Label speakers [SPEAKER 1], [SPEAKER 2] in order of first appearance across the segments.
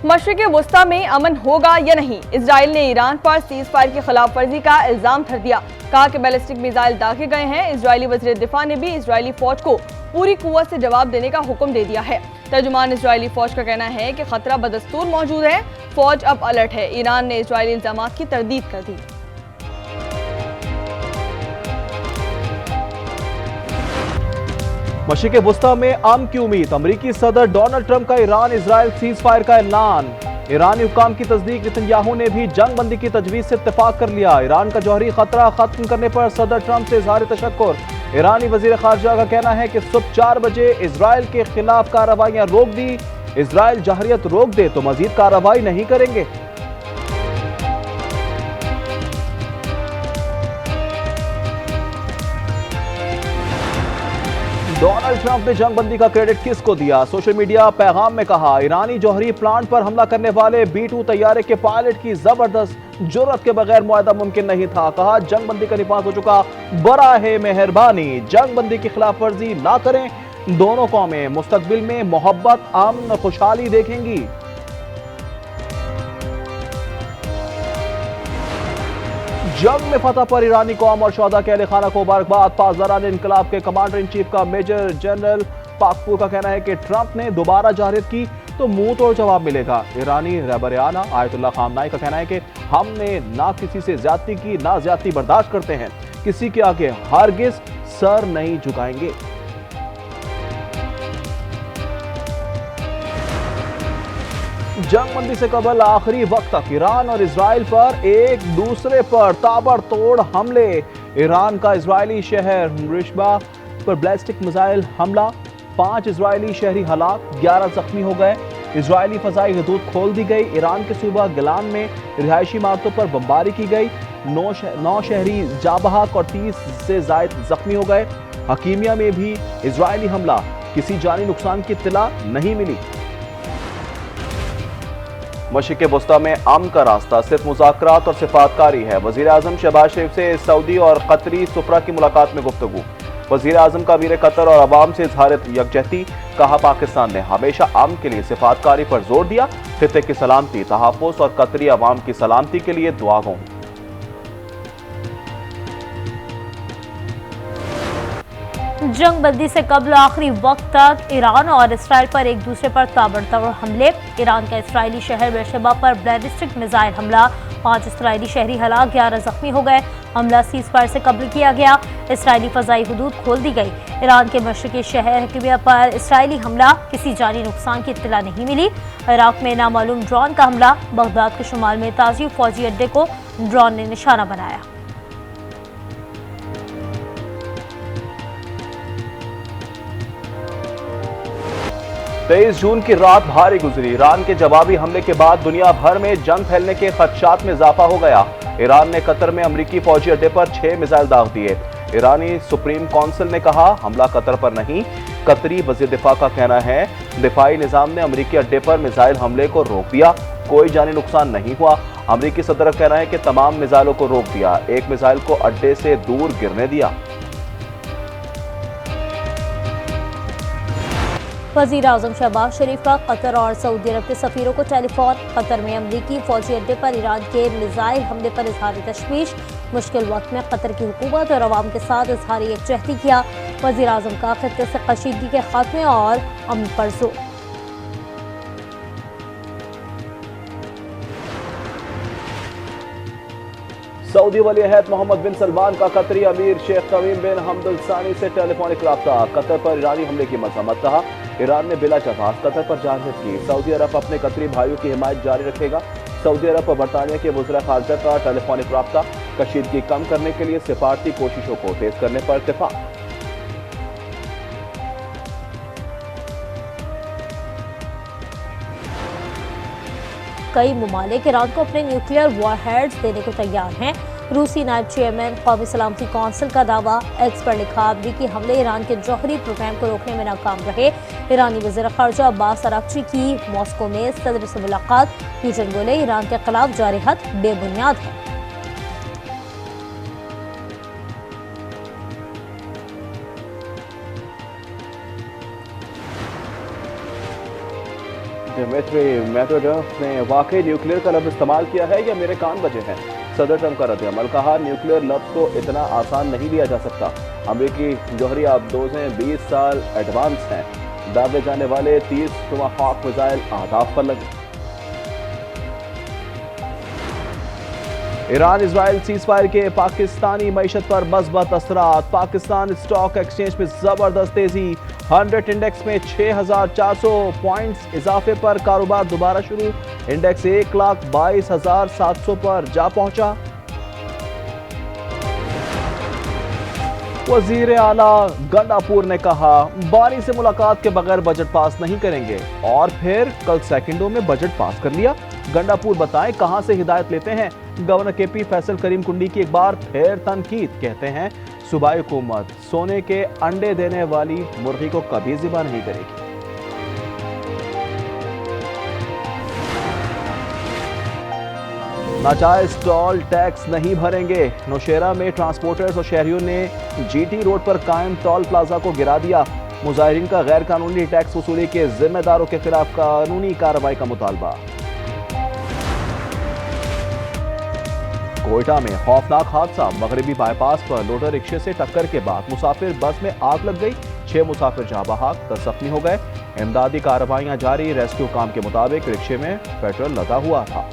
[SPEAKER 1] मशरिक़ वुस्ता में अमन होगा या नहीं, इजराइल ने ईरान पर सीज फायर की खिलाफ वर्जी का इल्जाम धर दिया। कहा कि बैलिस्टिक मिसाइल दागे गए हैं। इजरायली वज़ीर दिफा ने भी इजरायली फौज को पूरी कुव्वत से जवाब देने का हुक्म दे दिया है। तर्जुमान इजरायली फौज का कहना है कि खतरा बदस्तूर मौजूद है, फौज अब अलर्ट है। ईरान ने इजरायली इल्जामात की तरदीद कर दी।
[SPEAKER 2] मशरिक़ वुस्ता में अमन की उम्मीद, अमरीकी सदर डोनाल्ड ट्रंप का ईरान इजराइल सीज फायर का ऐलान। ईरानी हुक्काम की तस्दीक, नेतन्याहू ने भी जंग बंदी की तजवीज़ से इत्तेफाक कर लिया। ईरान का जौहरी खतरा खत्म करने पर सदर ट्रंप से इजहार तशक्कुर। ईरानी वजीर खारजा का कहना है कि सुबह 4 बजे इजराइल के खिलाफ कार्रवाइयां रोक दी। इजराइल जहरियत रोक दे तो मजीद कार्रवाई नहीं करेंगे। डोनाल्ड ट्रंप ने जंग बंदी का क्रेडिट किसको दिया? सोशल मीडिया पैगाम में कहा, ईरानी जौहरी प्लांट पर हमला करने वाले B-2 तैयारे के पायलट की जबरदस्त जुर्रत के बगैर मुआहदा मुमकिन नहीं था। कहा, जंग बंदी का निफाज हो चुका, बराए मेहरबानी जंग बंदी की खिलाफ वर्जी ना करें। दोनों कौमें मुस्तकबिल में मोहब्बत, अमन, खुशहाली देखेंगी। जंग में फतह पर ईरानी कौम और शोहदा के अहले खाना को मुबारकबाद। पासदारान इनकलाब के कमांडर इन चीफ का मेजर जनरल पाकपुर का कहना है कि ट्रंप ने दोबारा जहरियत की तो मुंह तोड़ जवाब मिलेगा। ईरानी रहबर आला आयतुल्लाह खामनाई का कहना है कि हमने ना किसी से ज्यादती की, ना ज्यादती बर्दाश्त करते हैं, किसी के आगे हरगिज सर नहीं झुकाएंगे। जंग बंदी से कबल आखिरी वक्त तक ईरान और इजराइल पर एक दूसरे पर ताबड़तोड़ हमले। ईरान का इजरायली शहर रिशबा पर बैलिस्टिक मिसाइल हमला, 5 इजरायली शहरी हलाक, 11 जख्मी हो गए। इजरायली फजाई हदूद खोल दी गई। ईरान के सूबा गिलान में रिहायशी इमारतों पर बमबारी की गई। 9 शहरी जाबहक और 30 से जायद जख्मी हो गए। हकीमिया में भी इजरायली हमला, किसी जानी नुकसान की इत्तला नहीं मिली। मशरिक़ वुस्ता में अमन का रास्ता सिर्फ मुज़ाकरात और सिफातकारी है। वज़ीर आज़म शहबाज शरीफ से सऊदी और कतरी सुफरा की मुलाकात में गुफ्तगू। वज़ीर आज़म का अमीर कतर और अवाम से इजहार यकजहती। कहा, पाकिस्तान ने हमेशा अमन के लिए सिफातकारी पर जोर दिया। खित्ते की सलामती, तहफ़्फ़ुज़ और कतरी अवाम की सलामती के लिए दुआ गो।
[SPEAKER 3] जंग बंदी से कबल आखिरी वक्त तक ईरान और इसराइल पर एक दूसरे पर ताबड़तोड़ हमले। ईरान का इसराइली शहर बेरशेबा पर बैलिस्टिक मिसाइल हमला, 5 इसराइली शहरी हलाक, 11 जख्मी हो गए। हमला सीज फायर से कबल किया गया। इसराइली फजाई हुदूद खोल दी गई। ईरान के मशरिकी शहर हकीमिया पर इसराइली हमला, किसी जानी नुकसान की इत्तला नहीं मिली। इराक में नामालूम ड्रोन का हमला, बगदाद के शुमाल में ताज़ी फौजी अड्डे को ड्रोन ने निशाना बनाया।
[SPEAKER 2] 23 जून की रात भारी गुजरी। ईरान के जवाबी हमले के बाद दुनिया भर में जंग फैलने के खदशात में इजाफा हो गया। ईरान ने कतर में अमरीकी फौजी अड्डे पर 6 मिसाइल दाग दिए। ईरानी सुप्रीम काउंसिल ने कहा, हमला कतर पर नहीं। कतरी वज़ीर दिफा का कहना है, दिफाई निज़ाम ने अमरीकी अड्डे पर मिसाइल हमले को रोक दिया, कोई जानी नुकसान नहीं हुआ। अमरीकी सदर का कहना है कि तमाम मिसाइलों को रोक दिया, एक मिसाइल को अड्डे से दूर गिरने दिया।
[SPEAKER 3] वज़ीर आज़म शहबाज शरीफ का कतर और सऊदी अरब के सफ़ीरों को टेलीफोन। कतर में अमरीकी फौजी अड्डे पर ईरान के मिसाइल हमले पर इजहार तशवीश। मुश्किल वक्त में कतर की हुकूमत और अवाम के साथ इजहार यकजहती किया। वज़ीर आज़म का खित्ते से कशीदगी के खात्मे और अमन पर जोर।
[SPEAKER 2] सऊदी वली अहद मोहम्मद बिन सलमान का कतरी अमीर शेख तमीम बिन हमद अल सानी से टेलीफोनिक राब्ता। कतर पर ईरानी हमले की मजम्मत। कहा, ईरान ने बिला जवाब कतर पर जहरियत की। सऊदी अरब अपने कतरी भाइयों की हिमायत जारी रखेगा। सऊदी अरब और बरतानिया के वज़ीर खारजा का टेलीफोनिक राब्ता। कशीदगी कम करने के लिए सिफारती कोशिशों को तेज करने पर इत्तेफाक।
[SPEAKER 3] कई मुमालिक ईरान को अपने न्यूक्लियर वॉरहेड्स देने को तैयार हैं। रूसी नायब चेयरमैन कौमी सलामती कौंसिल का दावा। एक्स पर लिखा, अमरीकी हमले ईरान के जौहरी प्रोग्राम को रोकने में नाकाम रहे। ईरानी वज़ीर ख़ारजा अब्बास अराग़ची की मॉस्को में सदर से मुलाकात। यूजन बोले, ईरान के खिलाफ जारी हद बेबुनियाद है।
[SPEAKER 2] दिमित्री मेदवेदेव ने वाकई न्यूक्लियर का लफ्ज इस्तेमाल किया है या मेरे कान बजे हैं? सदर ट्रंप का रद्द-ए-अमल, कहा न्यूक्लियर लफ्ज को इतना आसान नहीं लिया जा सकता। अमेरिकी जौहरी आबदोजें 20 साल एडवांस हैं। दागे जाने वाले 30 टोमाहॉक मिसाइल अहदाफ पर लगे। ईरान इजराइल सीजफायर के पाकिस्तानी मईशत पर मस्बत असरात। पाकिस्तान स्टॉक एक्सचेंज में जबरदस्त तेजी। 100 इंडेक्स में 6,400 पॉइंट्स इजाफे पर कारोबार दोबारा शुरू। इंडेक्स 1,22,700 पर जा पहुंचा। वजीर आला गंडापुर ने कहा बानी से मुलाकात के बगैर बजट पास नहीं करेंगे, और फिर कल सेकंडों में बजट पास कर लिया। गंडापुर बताएं कहां से हिदायत लेते हैं। गवर्नर केपी फैसल करीम कुंडी की एक बार फिर तनकीद, कहते हैं सूबाई हुकूमत सोने के अंडे देने वाली मुर्गी को कभी ज़िबा नहीं करेगी। नाजायज टोल टैक्स नहीं भरेंगे। नौशेरा में ट्रांसपोर्टर्स और शहरियों ने जीटी रोड पर कायम टोल प्लाजा को गिरा दिया। मुजाहिरीन का गैर कानूनी टैक्स वसूली के जिम्मेदारों के खिलाफ कानूनी कार्रवाई का मुतालबा। कोयटा में खौफनाक हादसा। मगरबी बाईपास पर लोडर रिक्शे से टक्कर के बाद मुसाफिर बस में आग लग गई। 6 मुसाफिर जहां बहाक, 10 जख्मी हो गए। इमदादी कार्रवाइयां जारी। रेस्क्यू काम के मुताबिक रिक्शे में पेट्रोल लदा हुआ था।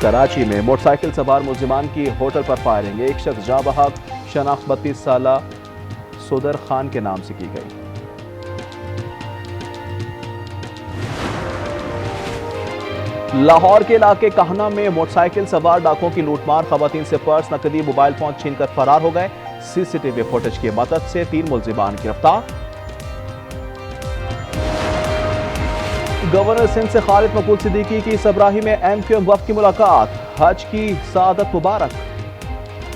[SPEAKER 2] कराची में मोटरसाइकिल सवार मुलजिमान की होटल पर फायरिंग। एक शख्स जहां बहाक, शनाख्त 32 साला सुदर खान के नाम से की गई। लाहौर के इलाके कहना में मोटरसाइकिल सवार डाकुओं की लूटमार। खवातीन से पर्स, नकदी, मोबाइल फोन छीनकर फरार हो गए। सीसीटीवी फुटेज की मदद से 3 मुलजिमान गिरफ्तार। गवर्नर सिंध से खालिद मकबूल सिद्दीकी की सबराही में एमक्यूएम वफ्द की मुलाकात। हज की सआदत मुबारक,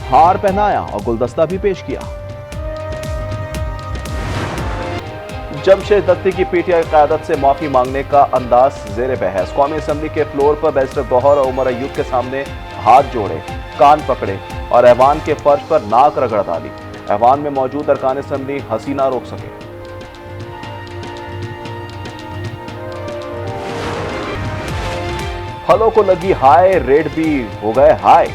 [SPEAKER 2] हार पहनाया और गुलदस्ता भी पेश किया। जमशेद दत्ती की पीटीआई क़यादत से माफी मांगने का अंदाज जेर बहस। कौमी असम्बली के फ्लोर पर बैरिस्टर गौहर और उमर अयूब के सामने हाथ जोड़े, कान पकड़े और ऐवान के फर्श पर नाक रगड़ डाली। ऐवान में मौजूद अरकान असम्बली हंसी ना रोक सके। फलों को लगी हाय, रेट भी हो गए हाय।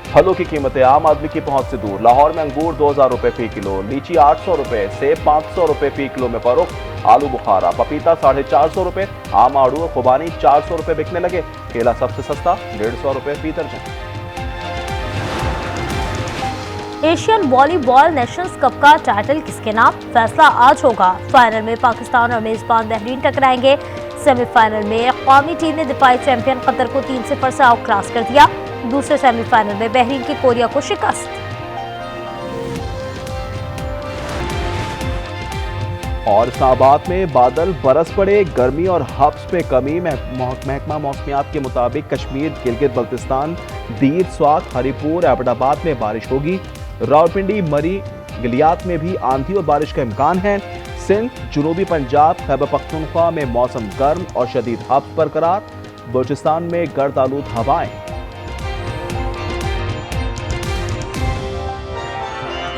[SPEAKER 2] फलों की कीमतें आम आदमी की पहुंच से दूर। लाहौर में अंगूर 2,000 रुपए फी किलो, लीची 800 रुपए, सेब 500 रुपए फी किलो में फरोख्त। आलू बुखारा, पपीता 450 रुपए, आम आड़ू और खुबानी 400 रुपए बिकने लगे। केला सबसे सस्ता 150 रुपए फी दर्जन।
[SPEAKER 3] एशियन वॉलीबॉल नेशंस कप का टाइटल किसके नाम? फैसला आज होगा। फाइनल में पाकिस्तान और मेजबान बहरीन टकराएंगे। सेमीफाइनल में कौमी टीम ने दिफाई चैंपियन कतर को 3-0 से आउट क्लास कर दिया। दूसरे सेमीफाइनल में बहरीन की कोरिया को शिकस्त।
[SPEAKER 2] और इस्लामाबाद में बादल बरस पड़े। गर्मी और हब्स में कमी। महकमा मौसमियात के मुताबिक कश्मीर, गिलगित बल्तिस्तान, दीर, स्वात, हरीपुर, एबटाबाद में बारिश होगी। रावलपिंडी, मरी, गिलियात में भी आंधी और बारिश का इम्कान है। सिंध, जनूबी पंजाब, खैबर पख्तूनख्वा में मौसम गर्म और शदीद हब्स बरकरार। बलूचिस्तान में गर्द आलूद हवाएं।